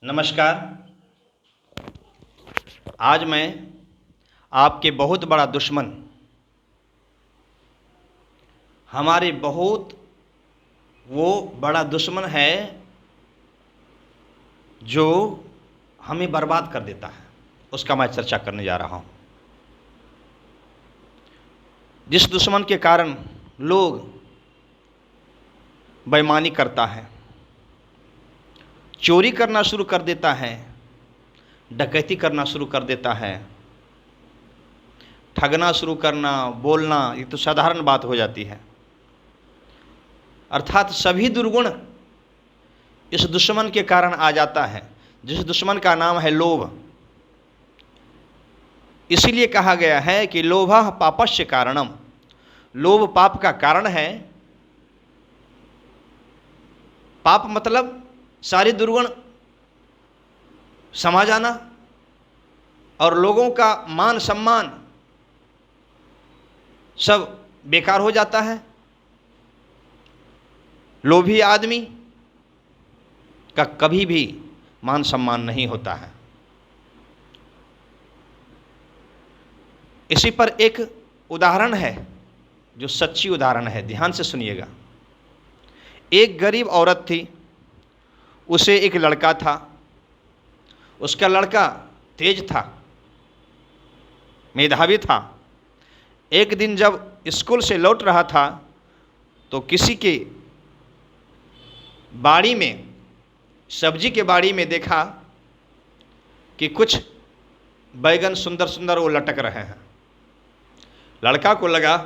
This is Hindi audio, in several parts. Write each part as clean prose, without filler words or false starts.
नमस्कार। आज मैं आपके बहुत बड़ा दुश्मन, हमारे बहुत वो बड़ा दुश्मन है जो हमें बर्बाद कर देता है, उसका मैं चर्चा करने जा रहा हूँ। जिस दुश्मन के कारण लोग बेईमानी करता है, चोरी करना शुरू कर देता है, डकैती करना शुरू कर देता है, ठगना शुरू करना, बोलना, ये तो साधारण बात हो जाती है। अर्थात सभी दुर्गुण इस दुश्मन के कारण आ जाता है, जिस दुश्मन का नाम है लोभ। इसीलिए कहा गया है कि लोभः पापस्य कारणम, लोभ पाप का कारण है। पाप मतलब सारे दुर्गुण समा जाना और लोगों का मान सम्मान सब बेकार हो जाता है। लोभी आदमी का कभी भी मान सम्मान नहीं होता है। इसी पर एक उदाहरण है जो सच्ची उदाहरण है, ध्यान से सुनिएगा। एक गरीब औरत थी, उसे एक लड़का था। उसका लड़का तेज था, मेधावी था। एक दिन जब स्कूल से लौट रहा था तो किसी के बाड़ी में, सब्जी के बाड़ी में देखा कि कुछ बैगन सुंदर सुंदर वो लटक रहे हैं। लड़का को लगा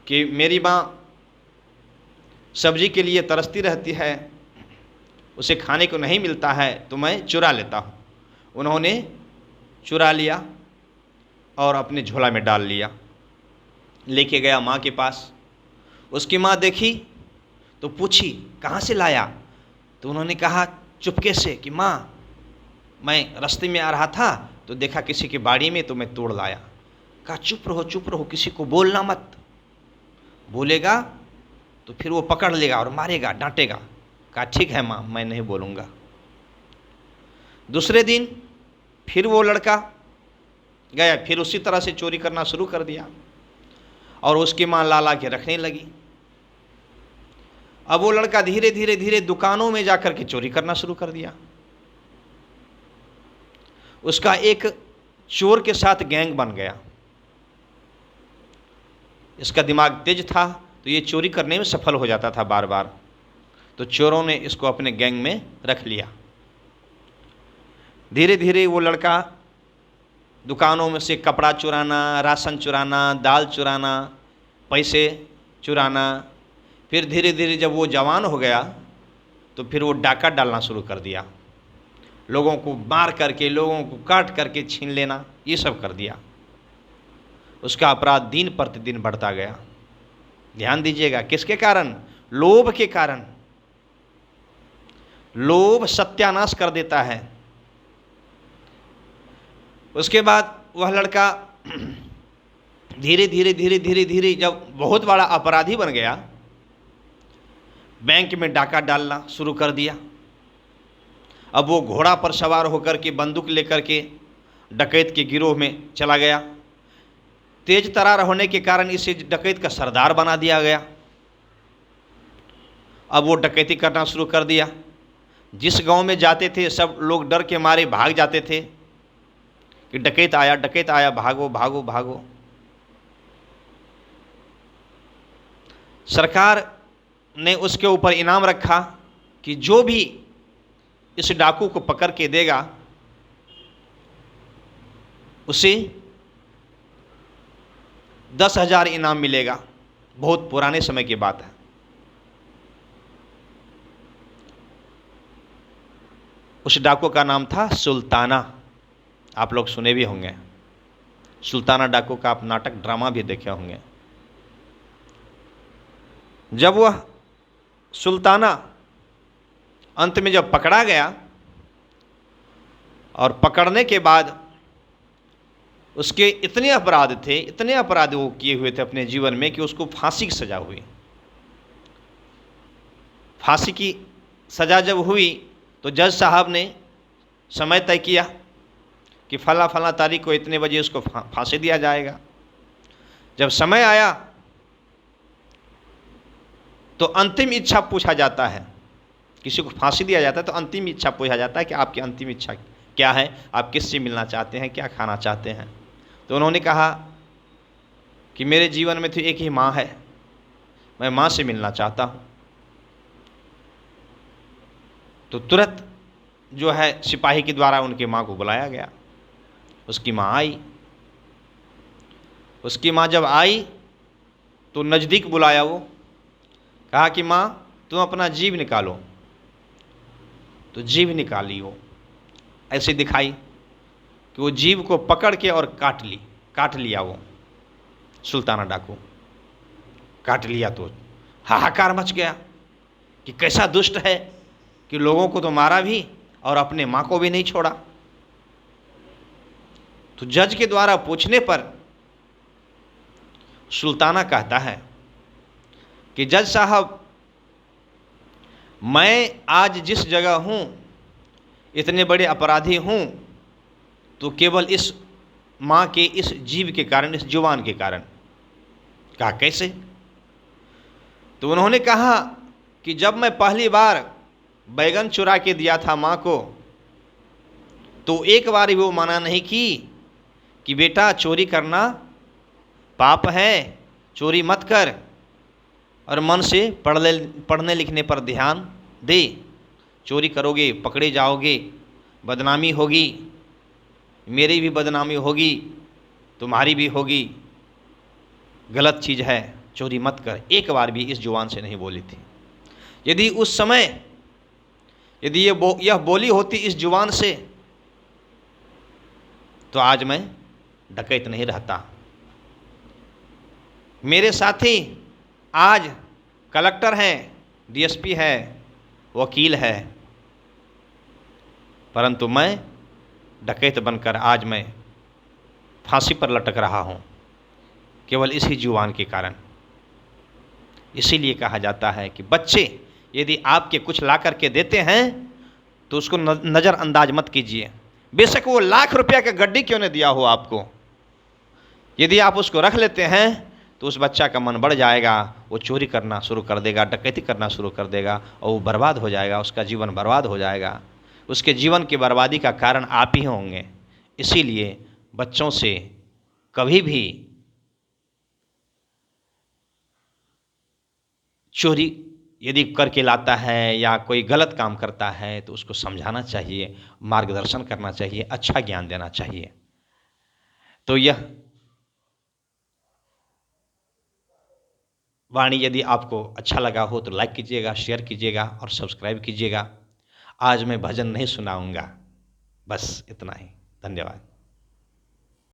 कि मेरी माँ सब्जी के लिए तरसती रहती है, उसे खाने को नहीं मिलता है, तो मैं चुरा लेता हूँ। उन्होंने चुरा लिया और अपने झोला में डाल लिया, लेके गया माँ के पास। उसकी माँ देखी तो पूछी कहाँ से लाया, तो उन्होंने कहा चुपके से कि माँ मैं रास्ते में आ रहा था तो देखा किसी की बाड़ी में तो मैं तोड़ लाया। कहा चुप रहो, किसी को बोलना मत, बोलेगा तो फिर वो पकड़ लेगा और मारेगा, डांटेगा। कहा ठीक है माँ, मैं नहीं बोलूँगा। दूसरे दिन फिर वो लड़का गया, फिर उसी तरह से चोरी करना शुरू कर दिया और उसकी माँ ला ला के रखने लगी। अब वो लड़का धीरे धीरे दुकानों में जाकर के चोरी करना शुरू कर दिया। उसका एक चोर के साथ गैंग बन गया। इसका दिमाग तेज था तो ये चोरी करने में सफल हो जाता था बार बार, तो चोरों ने इसको अपने गैंग में रख लिया। धीरे धीरे वो लड़का दुकानों में से कपड़ा चुराना, राशन चुराना, दाल चुराना, पैसे चुराना। फिर धीरे धीरे जब वो जवान हो गया तो फिर वो डाका डालना शुरू कर दिया। लोगों को मार करके, लोगों को काट करके छीन लेना, ये सब कर दिया। उसका अपराध दिन प्रतिदिन बढ़ता गया। ध्यान दीजिएगा, किसके कारण? लोभ के कारण। लोभ सत्यानाश कर देता है। उसके बाद वह लड़का धीरे धीरे जब बहुत बड़ा अपराधी बन गया, बैंक में डाका डालना शुरू कर दिया। अब वो घोड़ा पर सवार होकर के, बंदूक लेकर के डकैत के गिरोह में चला गया। तेज तरार होने के कारण इसे डकैत का सरदार बना दिया गया। अब वो डकैती करना शुरू कर दिया। जिस गांव में जाते थे सब लोग डर के मारे भाग जाते थे कि डकैत आया, भागो भागो भागो। सरकार ने उसके ऊपर इनाम रखा कि जो भी इस डाकू को पकड़ के देगा उसे 10,000 इनाम मिलेगा। बहुत पुराने समय की बात है। उस डाकू का नाम था सुल्ताना। आप लोग सुने भी होंगे, सुल्ताना डाकू का आप नाटक ड्रामा भी देखे होंगे। जब वह सुल्ताना अंत में जब पकड़ा गया और पकड़ने के बाद उसके इतने अपराध वो किए हुए थे अपने जीवन में कि उसको फांसी की सज़ा हुई। फांसी की सज़ा जब हुई तो जज साहब ने समय तय किया कि फला फला तारीख को इतने बजे उसको फांसी दिया जाएगा। जब समय आया तो अंतिम इच्छा पूछा जाता है, किसी को फांसी दिया जाता है तो अंतिम इच्छा पूछा जाता है कि आपकी अंतिम इच्छा क्या है, आप किससे मिलना चाहते हैं, क्या खाना चाहते हैं। तो उन्होंने कहा कि मेरे जीवन में तो एक ही माँ है, मैं माँ से मिलना चाहता हूँ। तो तुरंत जो है सिपाही के द्वारा उनकी माँ को बुलाया गया। उसकी माँ आई। उसकी माँ जब आई तो नज़दीक बुलाया, वो कहा कि माँ तुम अपना जीभ निकालो। तो जीभ निकाली, वो ऐसे दिखाई कि वो जीभ को पकड़ के और काट लिया। वो सुल्ताना डाकू काट लिया तो हाहाकार मच गया कि कैसा दुष्ट है कि लोगों को तो मारा भी और अपने माँ को भी नहीं छोड़ा। तो जज के द्वारा पूछने पर सुल्ताना कहता है कि जज साहब, मैं आज जिस जगह हूँ, इतने बड़े अपराधी हूँ, तो केवल इस माँ के इस जीव के कारण, इस जुबान के कारण। कहा कैसे? तो उन्होंने कहा कि जब मैं पहली बार बैगन चुरा के दिया था माँ को, तो एक बार भी वो मना नहीं की कि बेटा चोरी करना पाप है, चोरी मत कर, और मन से पढ़ने लिखने पर ध्यान दे। चोरी करोगे पकड़े जाओगे, बदनामी होगी, मेरी भी बदनामी होगी, तुम्हारी भी होगी, गलत चीज़ है, चोरी मत कर। एक बार भी इस जुबान से नहीं बोली थी। यदि उस समय यदि यह बोली होती इस जुबान से, तो आज मैं डकैत नहीं रहता। मेरे साथी आज कलेक्टर हैं, डीएसपी है, वकील है, परंतु मैं डकैत बनकर आज मैं फांसी पर लटक रहा हूँ, केवल इसी जुबान के कारण। इसीलिए कहा जाता है कि बच्चे यदि आपके कुछ ला करके देते हैं तो उसको नज़रअंदाज मत कीजिए, बेशक वो लाख रुपया का गड्डी क्यों न दिया हो आपको। यदि आप उसको रख लेते हैं तो उस बच्चा का मन बढ़ जाएगा, वो चोरी करना शुरू कर देगा, डकैती करना शुरू कर देगा, और वो बर्बाद हो जाएगा, उसका जीवन बर्बाद हो जाएगा। उसके जीवन की बर्बादी का कारण आप ही होंगे। इसीलिए बच्चों से कभी भी चोरी यदि करके लाता है या कोई गलत काम करता है तो उसको समझाना चाहिए, मार्गदर्शन करना चाहिए, अच्छा ज्ञान देना चाहिए। तो यह वाणी यदि आपको अच्छा लगा हो तो लाइक कीजिएगा, शेयर कीजिएगा और सब्सक्राइब कीजिएगा। आज मैं भजन नहीं सुनाऊंगा, बस इतना ही। धन्यवाद।